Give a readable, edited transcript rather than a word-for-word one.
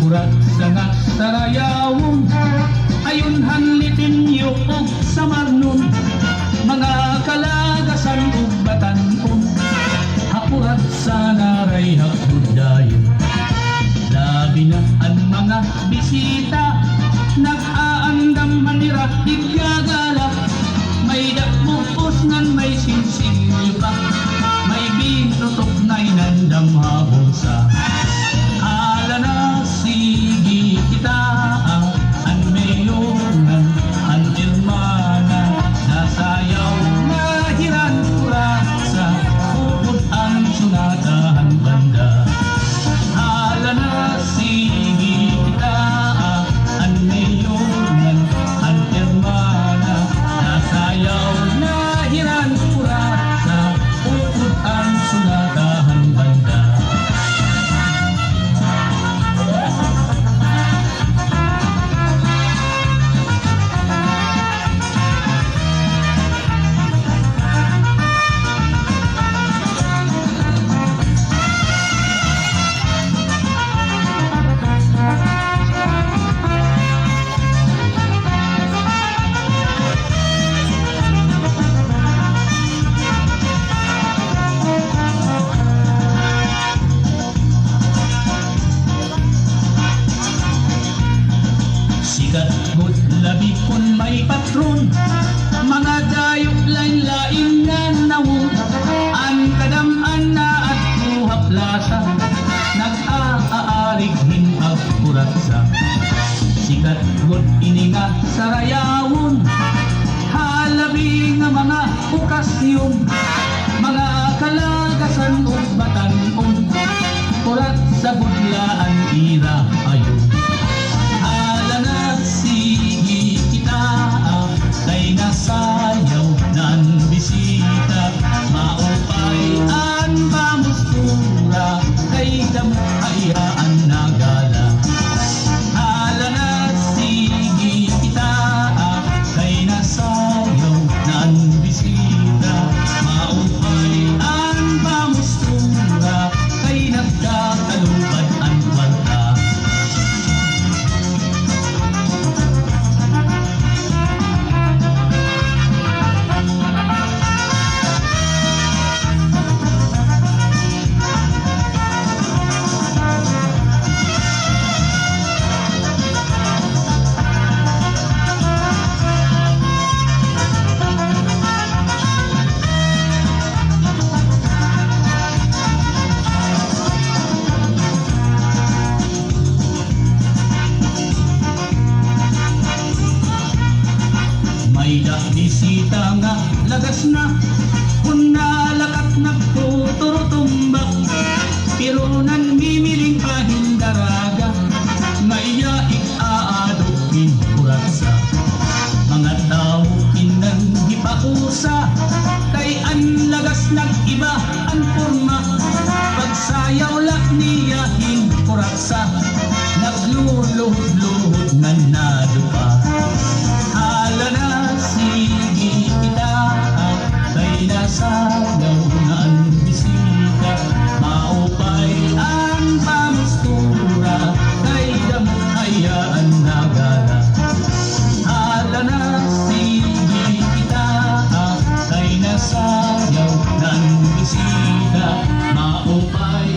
urat sa nga sarayawon, ayon hanlitin yung sa marnon, mga kalagasan ug batanon, hakurat sa naray hakudayon. Labi na ang mga bisita, nag-aandam manira igagala, may dakbukos nan may sinsilyo pa, may binutok na inandam habol sa ala na sige kita, ang mayongan, ang irmana, nasayaw mahiran pura sa ukod ang sunatahan banda. Ala na sige kita, ang mayongan, ang irmana, nasayaw mahiran pura sa ukod ang sunatahan banda. Sikat good labi kun may patron, mga dayok lain-lain nga nawong, ang kadaman na at buhap lasa, nag-aarig hinag kuratsa. Sikat good ini nga sarayawon, halabi nga mga okasyon, mga kalagasan ug batanon, kurat sa budlaan ira ayon. Sige kita, kay nasayaw nan bisita, maupay an pamustura, kay damhayaan nagala. Hala na sige kita, kay nasayaw nan bisita, maupay an pamustura, kay nagkakalupad an kwarta. May bisita nga lagas na, kung nalakat nagtuturutumbak, pero nan mimiling pahindaraga, maiyaik aadupin kuratsa. Mga tao inang hipakusa, kay ang lagas nag-iba ang forma, pagsayaw lak niya kuratsa, nagluluhod-luhod nga nadupa. Hala na sige kita, kay nasayaw na ang bisita, maupay ang pamustura, kay damhayaan nagala. Hala na sige kita, kay nasayaw na ang bisita, maupay